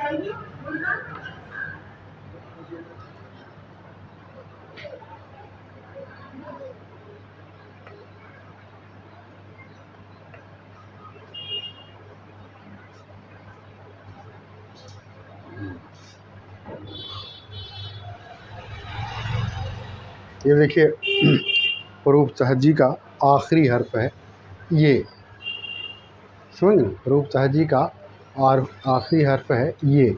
یہ دیکھیے حروف تہجی کا آخری حرف ہے یہ، سمجھ گئے؟ حروف تہجی کا آخری حرف ہے یہ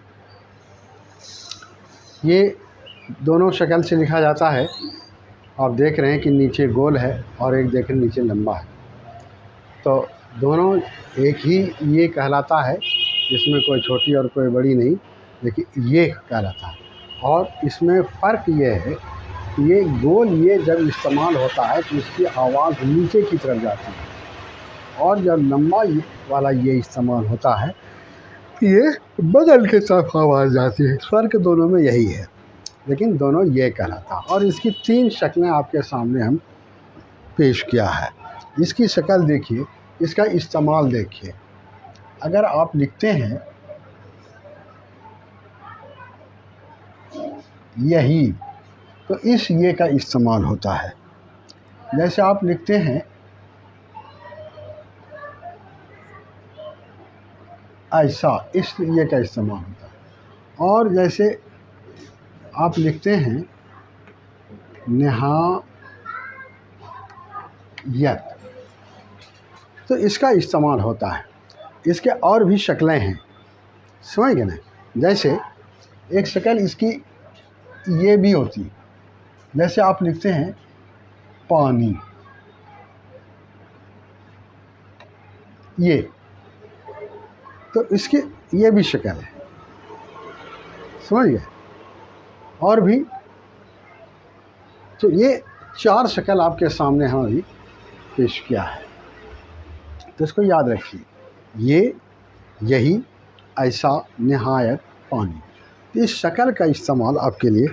دونوں شکل سے لکھا جاتا ہے. آپ دیکھ رہے ہیں کہ نیچے گول ہے اور ایک دیکھ رہے ہیں نیچے لمبا ہے، تو دونوں ایک ہی یہ کہلاتا ہے، اس میں کوئی چھوٹی اور کوئی بڑی نہیں، لیکن یہ کہلاتا ہے. اور اس میں فرق یہ ہے کہ یہ گول یہ جب استعمال ہوتا ہے تو اس کی آواز نیچے کی طرف جاتی ہے، اور جب لمبا والا یہ استعمال ہوتا ہے تو یہ بدل کی طرف آواز جاتی ہے. فرق دونوں میں یہی ہے، لیکن دونوں یہ کہلاتا ہے. اور اس کی 3 شکلیں آپ کے سامنے ہم پیش کیا ہے. اس کی شکل دیکھیے، اس کا استعمال دیکھیے. اگر آپ لکھتے ہیں یہی تو اس یہ کا استعمال ہوتا ہے. جیسے آپ لکھتے ہیں ایسا، اس یہ کا استعمال ہوتا ہے. اور جیسے آپ لکھتے ہیں نہایت، تو اس کا استعمال ہوتا ہے. اس کے اور بھی شکلیں ہیں، سمجھ گئے نا؟ جیسے ایک شکل اس کی یہ بھی ہوتی ہے، جیسے آپ لکھتے ہیں پانی، یہ تو اس کی یہ بھی شکل ہے، سمجھ گئے؟ اور بھی تو یہ 4 شکل آپ کے سامنے ہم ابھی پیش کیا ہے. تو اس کو یاد رکھیے، یہ، یہی، ایسا، نہایت، پانی. اس شکل کا استعمال آپ کے لیے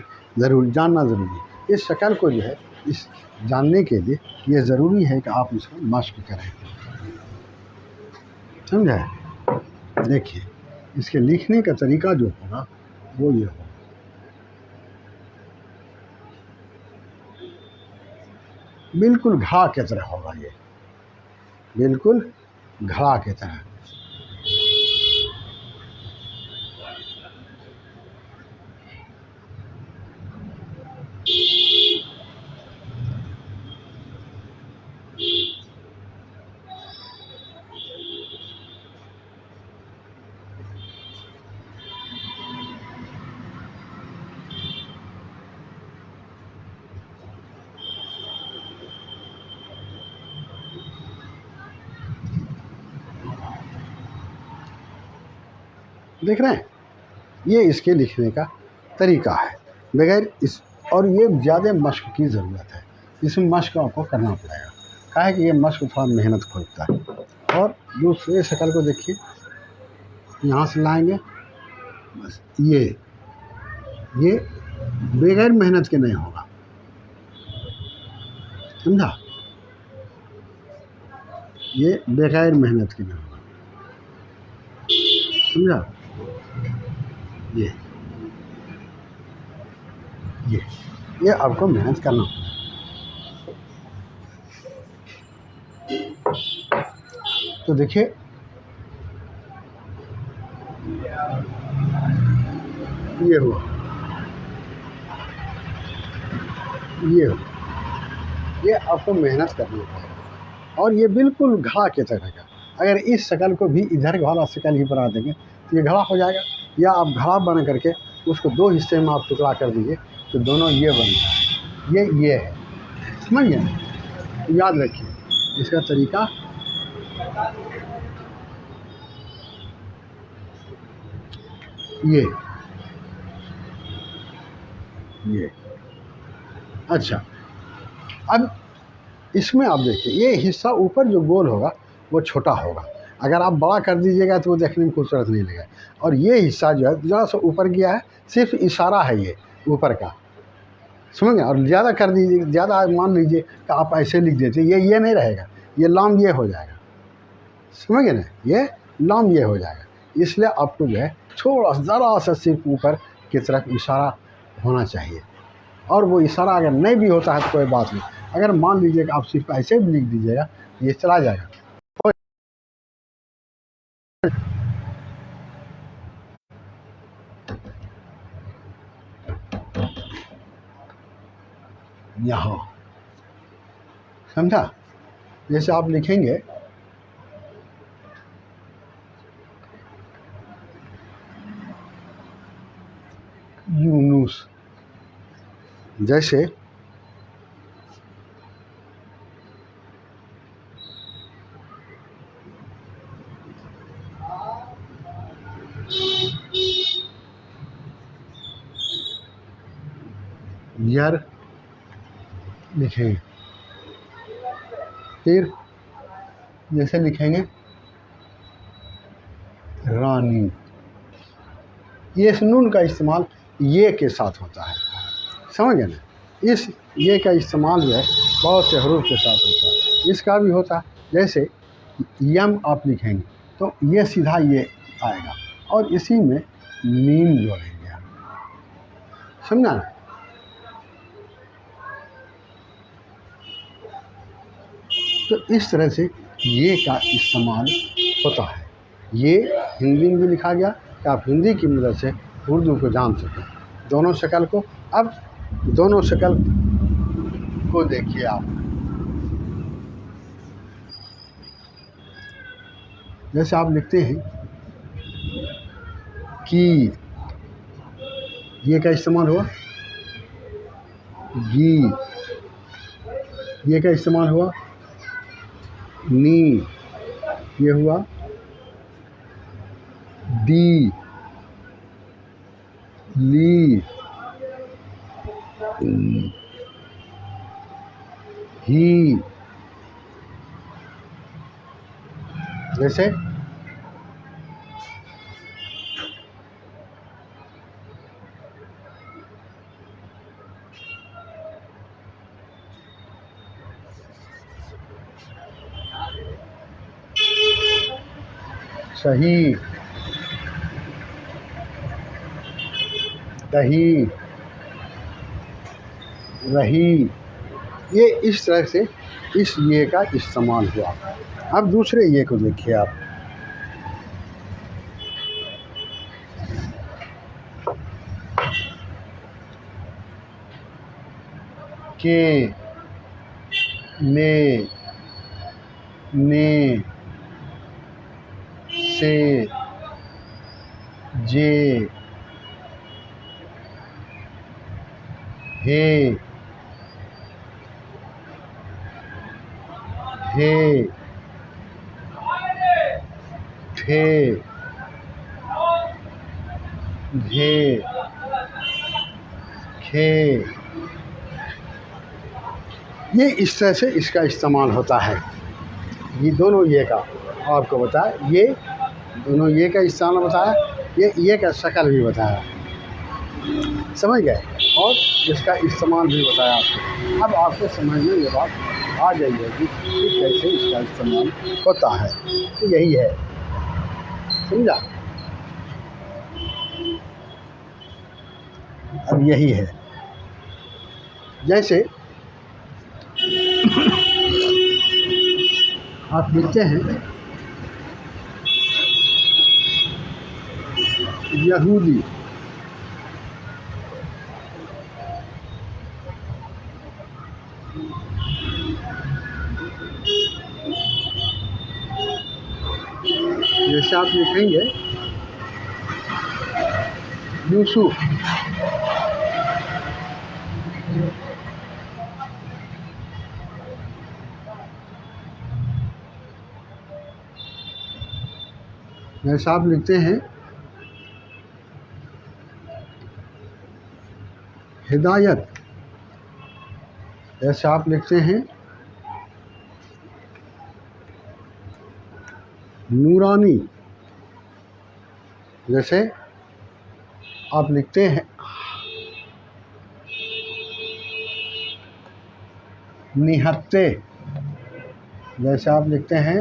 جاننا ضروری ہے. اس شکل کو جو ہے اس جاننے کے لیے یہ ضروری ہے کہ آپ اس کو مشق کریں. سمجھا ہے؟ دیکھیے اس کے لکھنے کا طریقہ جو ہوگا وہ یہ ہوگا. بالکل گھا کی طرح ہوگا، یہ بالکل گھا کی طرح. دیکھ رہے ہیں؟ یہ اس کے لکھنے کا طریقہ ہے بغیر اس، اور یہ زیادہ مشق کی ضرورت ہے. اس میں مشق آپ کو کرنا پڑے گا، کہا ہے کہ یہ مشق تھوڑا محنت کھوجتا ہے. اور دوسرے شکل کو دیکھیے، یہاں سے لائیں گے بس، یہ بغیر محنت کے نہیں ہوگا، سمجھا؟ یہ بغیر محنت کے نہیں ہوگا، سمجھا؟ یہ آپ کو محنت کرنا ہوگا. تو دیکھیے یہ ہوا، یہ آپ کو محنت کرنی پڑے گا. اور یہ بالکل گھا کی طرح کا. اگر اس شکل کو بھی ادھر والا شکل ہی بنا دیں گے تو یہ گھڑا ہو جائے گا، یا آپ گھڑا بنا کر کے اس کو 2 حصے میں آپ ٹکڑا کر دیجیے تو دونوں یہ بن جائے. یہ ہے، سمجھ گئے؟ یاد رکھیے اس کا طریقہ. یہ اچھا، اب اس میں آپ دیکھیے یہ حصہ اوپر جو گول ہوگا وہ چھوٹا ہوگا. اگر آپ بڑا کر دیجیے گا تو وہ دیکھنے میں خوبصورت نہیں لگے گا. اور یہ حصہ جو ہے ذرا سا اوپر گیا ہے، صرف اشارہ ہے یہ اوپر کا، سمجھ گئے؟ اور زیادہ کر دیجیے، زیادہ مان لیجیے کہ آپ ایسے لکھ دیتے، یہ نہیں رہے گا، یہ لام یہ ہو جائے گا، سمجھ گئے نا؟ یہ لام یہ ہو جائے گا. اس لیے آپ کو جو ہے تھوڑا ذرا سا صرف اوپر کی طرف اشارہ ہونا چاہیے، اور وہ اشارہ اگر نہیں بھی ہوتا ہے تو کوئی بات نہیں، اگر مان لیجیے کہ آپ صرف ایسے بھی لکھ دیجیے گا یہ چلا جائے گا۔ یہاں سمجھا؟ جیسے آپ لکھیں گے یونس، جیسے یر لکھیں گے، پھر جیسے لکھیں گے رانی، یہ نون کا استعمال یہ کے ساتھ ہوتا ہے، سمجھ گئے نا؟ اس یہ کا استعمال جو ہے بہت سے حروف کے ساتھ ہوتا ہے، اس کا بھی ہوتا ہے۔ جیسے یم آپ لکھیں گے تو یہ سیدھا یہ آئے گا، اور اسی میں میم جوڑیں گے، سمجھا نا؟ تو اس طرح سے یہ کا استعمال ہوتا ہے۔ یہ ہندی میں بھی لکھا گیا کہ آپ ہندی کی مدد سے اردو کو جان سکیں، دونوں شکل کو۔ اب دونوں شکل کو دیکھیے آپ، جیسے آپ لکھتے ہیں کی، یہ کا استعمال ہوا گی، یہ کا استعمال ہوا نی، یہ ہوا دی، لی، ہی، جیسے صحیح، دہی، رہی، یہ اس طرح سے اس یہ کا استعمال ہوا۔ اب دوسرے یہ کو دیکھیے آپ، کے، لے، نے، سے، جے، ہے، ہے، ٹھے، ڈھے، کھے، یہ اس طرح سے اس کا استعمال ہوتا ہے۔ یہ دونوں یہ کا آپ کو بتایا، یہ دونوں یہ کا استعمال بتایا، یہ کا شکل بھی بتایا، سمجھ گئے، اور اس کا استعمال بھی بتایا آپ کو۔ اب آپ کو سمجھ میں یہ بات آ گئی ہے کہ کیسے اس کا استعمال ہوتا ہے، تو یہی ہے، سمجھا؟ اب یہی ہے، جیسے آپ لکھتے ہیں یہودی، جیسے آپ لکھیں گے یوسف، جیسے آپ لکھتے ہیں ہدایت، جیسے آپ لکھتے ہیں نورانی، جیسے آپ لکھتے ہیں نہتے، جیسے آپ لکھتے ہیں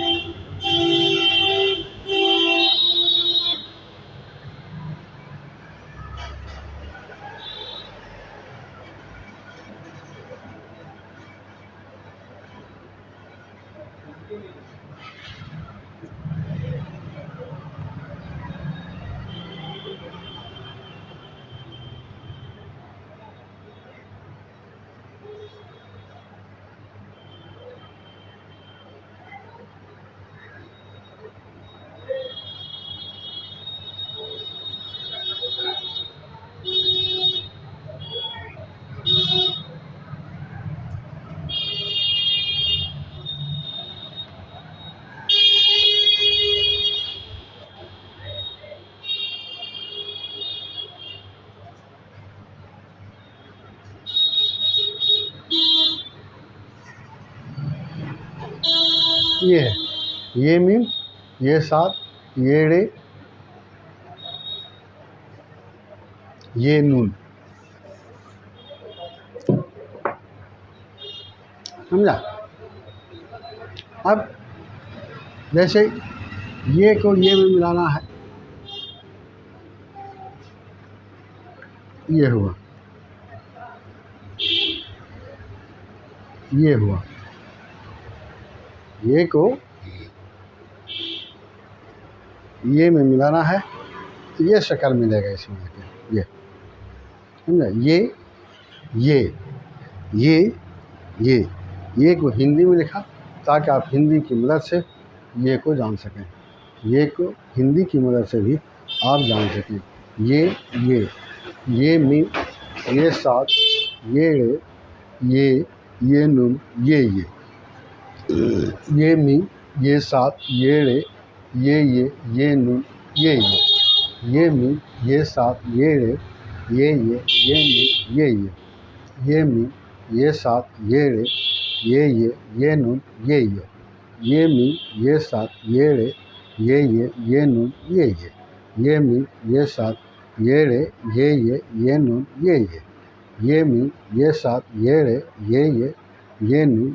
یہ ہے، یہ میم، یہ سات، یہ ڑے، یہ نون. سمجھا؟ اب جیسے یہ کو یہ میں ملانا ہے، یہ ہوا، یہ ہوا، یہ کو یہ میں ملانا ہے تو یہ شکل ملے گا اس میں. یہ سمجھا؟ یہ کو ہندی میں لکھا تاکہ آپ ہندی کی مدد سے یہ کو جان سکیں، یہ کو ہندی کی مدد سے بھی آپ جان سکیں. یہ میم، یہ سات، یہ ڑے، یہ نون، یہ میم، یہ سات، یہ ڑے، یہ نون، یہ میم، یہ سات، یہ ڑے، یہ نون، یہ میم، یہ سات، یہ ڑے، یہ نون، یہ میم، یہ سات، یہ ڑے، یہ نون، یہ میم، یہ سات، یہ ڑے، یہ نون، یہ میم، یہ سات، یہ ڑے، یہ نون،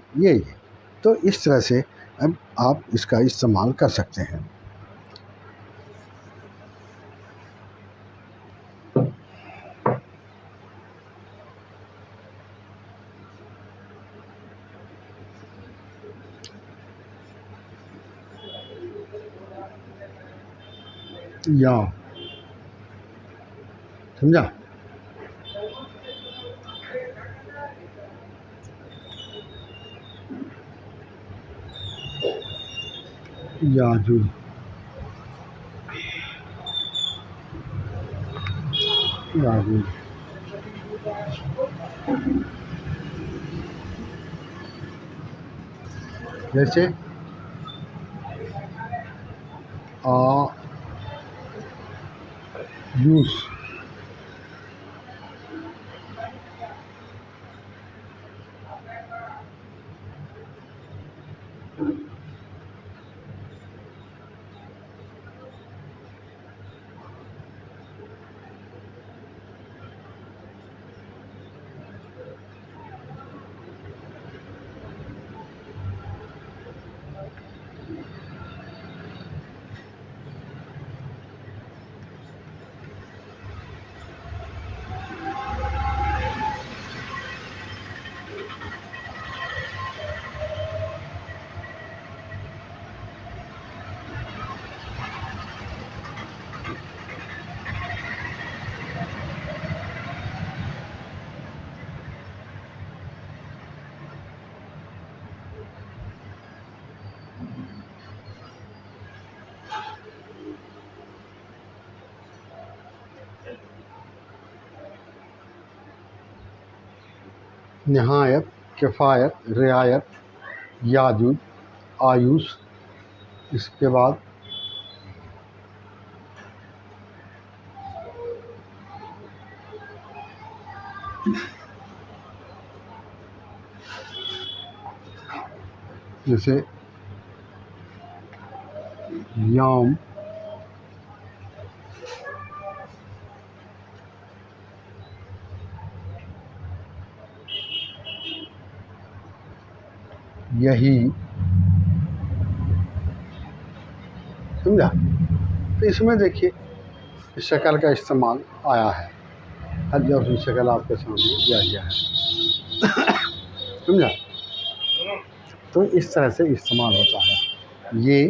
تو اس طرح سے اب آپ اس کا استعمال کر سکتے ہیں. یا سمجھا؟ یاجوج، جیسے آیوش، نہایت، کفایت، رعایت، یاجوج، آیوش. اس کے بعد جیسے یوم، یہی. سمجھا؟ تو اس میں دیکھیے اس شکل کا استعمال آیا ہے، ہر دوسری شکل آپ کے سامنے دیا گیا ہے. سمجھا؟ تو اس طرح سے استعمال ہوتا ہے. یہ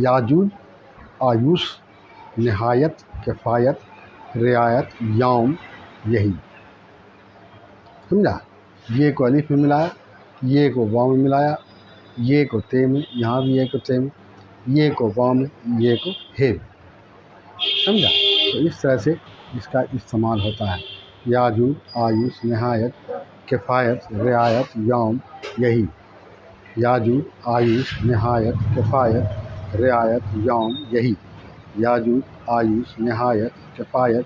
یاجوج، آیوش، نہایت، کفایت، رعایت، یوم، یہی. سمجھا؟ یہ کو الف میں ملایا، یہ کو واو میں ملایا، یہ کو تے میں، یہاں بھی یہ کو تے میں، یہ کو واو میں، یہ کو ہے میں. سمجھا؟ تو اس طرح سے اس کا استعمال ہوتا ہے. یاجوج، آیوش، نہایت، کفایت، رعایت، یوم، یہی. یاجوج، آیوش، نہایت، کفایت، رعایت، یوم، یہی. یاجوج، آیوش، نہایت، کفایت،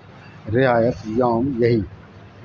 رعایت، یوم، یہی.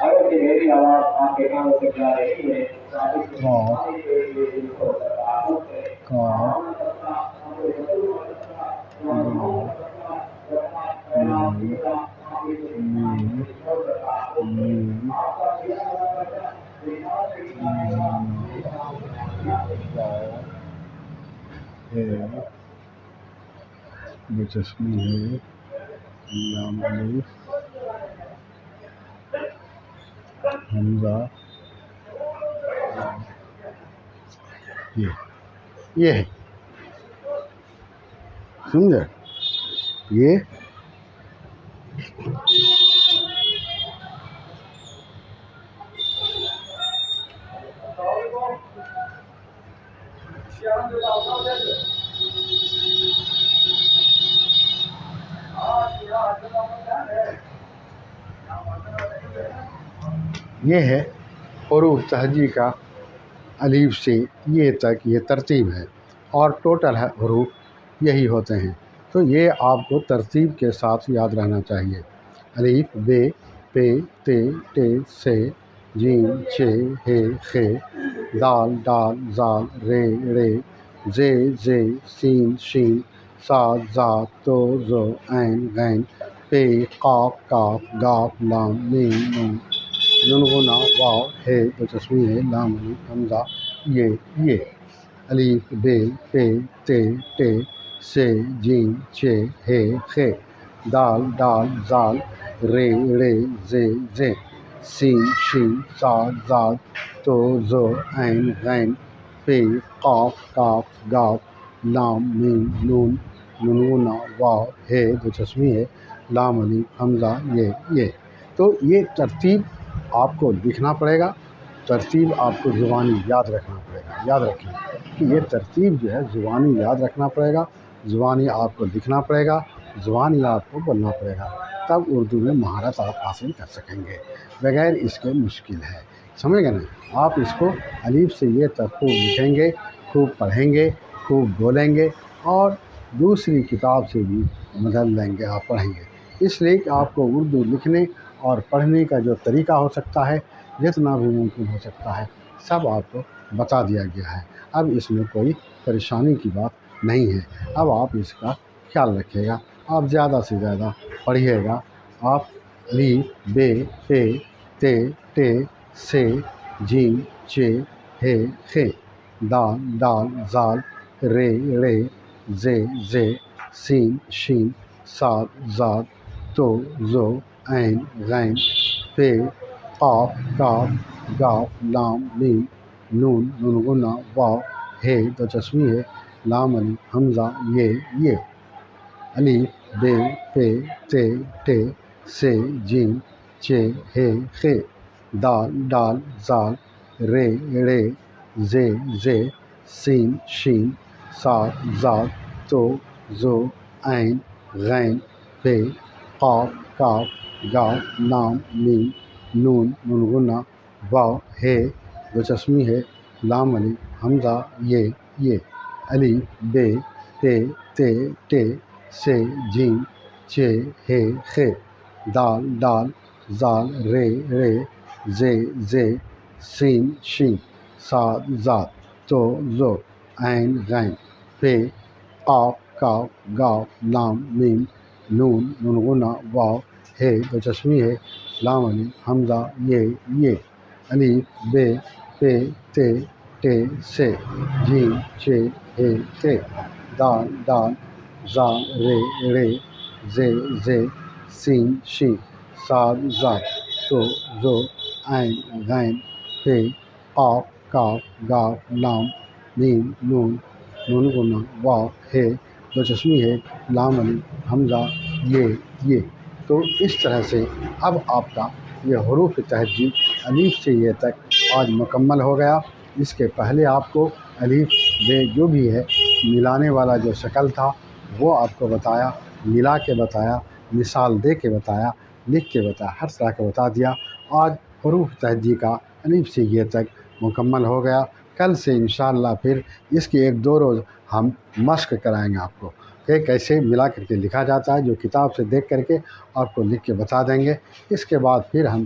اگر کہ میری آواز آپ کے کانوں تک جا رہی ہے تو آپ اس قاف کے لیے دل کو تعارف ہے قاف میم میم واو ہے دلچسپی ہے لام الف حمزہ یہ ہے سمجھے یہ یہ ہے حروف تہجی کا الف سے یہ تک یہ ترتیب ہے اور ٹوٹل حروف یہی ہوتے ہیں، تو یہ آپ کو ترتیب کے ساتھ یاد رہنا چاہیے۔ الف بے پے تے ٹے سے جیم چے ہے خے دال ڈال زال رے رے زے زے سین شین صاد ذات تو زو عین غین پے قاف کاف گاف لام میم نون نون غنہ واو ہے دلچسپی ہے لام الف حمزہ یہ الف بے پے تے ٹے سے جیم چے ہے خے دال ڈال زال رے رے زے زے سین شین صاد ذات تو زو عین غین پے قاف کاف گاف لام میم نون نون غنہ واو ہے دلچسپی ہے لام الف حمزہ یہ تو یہ ترتیب آپ کو لکھنا پڑے گا، ترتیب آپ کو زبانی یاد رکھنا پڑے گا۔ یاد رکھیں کہ یہ ترتیب جو ہے زبانی یاد رکھنا پڑے گا، زبانی آپ کو لکھنا پڑے گا، زبانی آپ کو بولنا پڑے گا، تب اردو میں مہارت آپ حاصل کر سکیں گے، بغیر اس کے مشکل ہے، سمجھ گئے نا؟ آپ اس کو الف سے یہ تک خوب لکھیں گے، خوب پڑھیں گے، خوب بولیں گے اور دوسری کتاب سے بھی مدد لیں گے، آپ پڑھیں گے۔ اس لیے کہ آپ کو اردو لکھنے اور پڑھنے کا جو طریقہ ہو سکتا ہے، جتنا بھی ممکن ہو سکتا ہے، سب آپ کو بتا دیا گیا ہے۔ اب اس میں کوئی پریشانی کی بات نہیں ہے، اب آپ اس کا خیال رکھیے گا، آپ زیادہ سے زیادہ پڑھیے گا۔ آپ الف بے پے تے ٹے سے جیم چے ہے خے دال ڈال زال رے رے زے زے سین شین صاد ذات تو زو عین غین پے قاف کاف گاف لام میم نون نون غنہ واو ہے دلچسپی ہے لام الف حمزہ یہ الف بے پے تے ٹے سے جیم چے ہے خے دال ڈال زال رے رے زے زے سین شین صاد ذات تو زو عین غین پے قاف کاف گاف لام میم نون نون غنہ واو ہے دلچسپی ہے لام الف حمزہ یہ الف بے پے تے ٹے سے جیم چے ہے خے دال ڈال زال رے رے زے زے سین شین صاد ذات تو زو عین غین پے قاف کاف گاف لام میم نون نون غنہ واو ہے دلچسپی ہے لام الف حمزہ یہ الف بے پے تے ٹے سے جیم چے ہے خے دال ڈال زال رے رے زے زے سین شین صاد ذات تو زو عین غین پے قاف کاف گاف لام میم نون نون غنہ واو ہے دلچسپی ہے لام الف حمزہ یہ تو اس طرح سے اب آپ کا یہ حروف تہجی الف سے یہ تک آج مکمل ہو گیا۔ اس کے پہلے آپ کو الف بے جو بھی ہے ملانے والا جو شکل تھا وہ آپ کو بتایا، ملا کے بتایا، مثال دے کے بتایا، لکھ کے بتایا، ہر طرح کا بتا دیا۔ آج حروف تہجی کا الف سے یہ تک مکمل ہو گیا۔ کل سے انشاءاللہ پھر اس کی 1-2 روز ہم مشق کرائیں گے آپ کو کہ کیسے ملا کر کے لکھا جاتا ہے، جو کتاب سے دیکھ کر کے آپ کو لکھ کے بتا دیں گے۔ اس کے بعد پھر ہم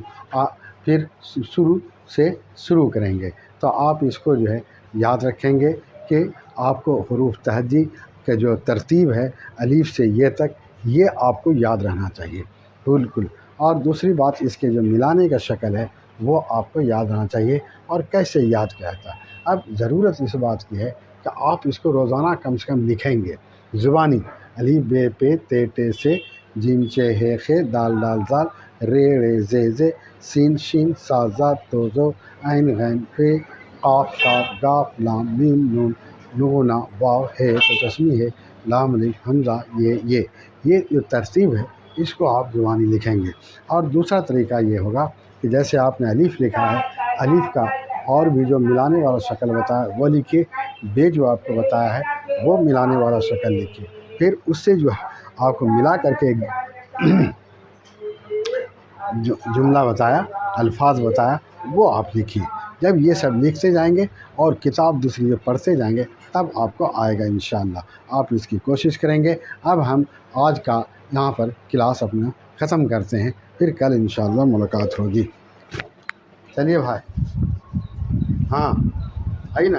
پھر شروع سے شروع کریں گے. تو آپ اس کو جو ہے یاد رکھیں گے کہ آپ کو حروف تہجی کا جو ترتیب ہے الف سے یہ تک، یہ آپ کو یاد رہنا چاہیے بالکل. اور دوسری بات، اس کے جو ملانے کا شکل ہے وہ آپ کو یاد رہنا چاہیے. اور کیسے یاد کیا جاتا ہے؟ اب ضرورت اس بات کی ہے کہ آپ اس کو روزانہ کم سے کم لکھیں گے زبانی. الف ب پ ت ٹ ث ج چ ح خ دال ڈال زال ر ڑ ز ذ سین شین ص ض ط ظ عین غین ف قاف قاف قاف لام میم نون نون واو ہے تو تسمیہ ہے لام الف حمزہ یہ جو ترتیب ہے اس کو آپ زبانی لکھیں گے. اور دوسرا طریقہ یہ ہوگا کہ جیسے آپ نے الف لکھا ہے، الف کا اور بھی جو ملانے والا شکل بتایا وہ لکھیے، بے جو آپ کو بتایا ہے وہ ملانے والا شکل لکھیے. پھر اس سے جو آپ کو ملا کر کے جملہ بتایا، الفاظ بتایا، وہ آپ لکھیے. جب یہ سب لکھتے جائیں گے اور کتاب دوسری جو پڑھتے جائیں گے تب آپ کو آئے گا انشاءاللہ. آپ اس کی کوشش کریں گے. اب ہم آج کا یہاں پر کلاس اپنا ختم کرتے ہیں، پھر کل انشاءاللہ ملاقات ہوگی. چلیے بھائی، ہاں آئی نا.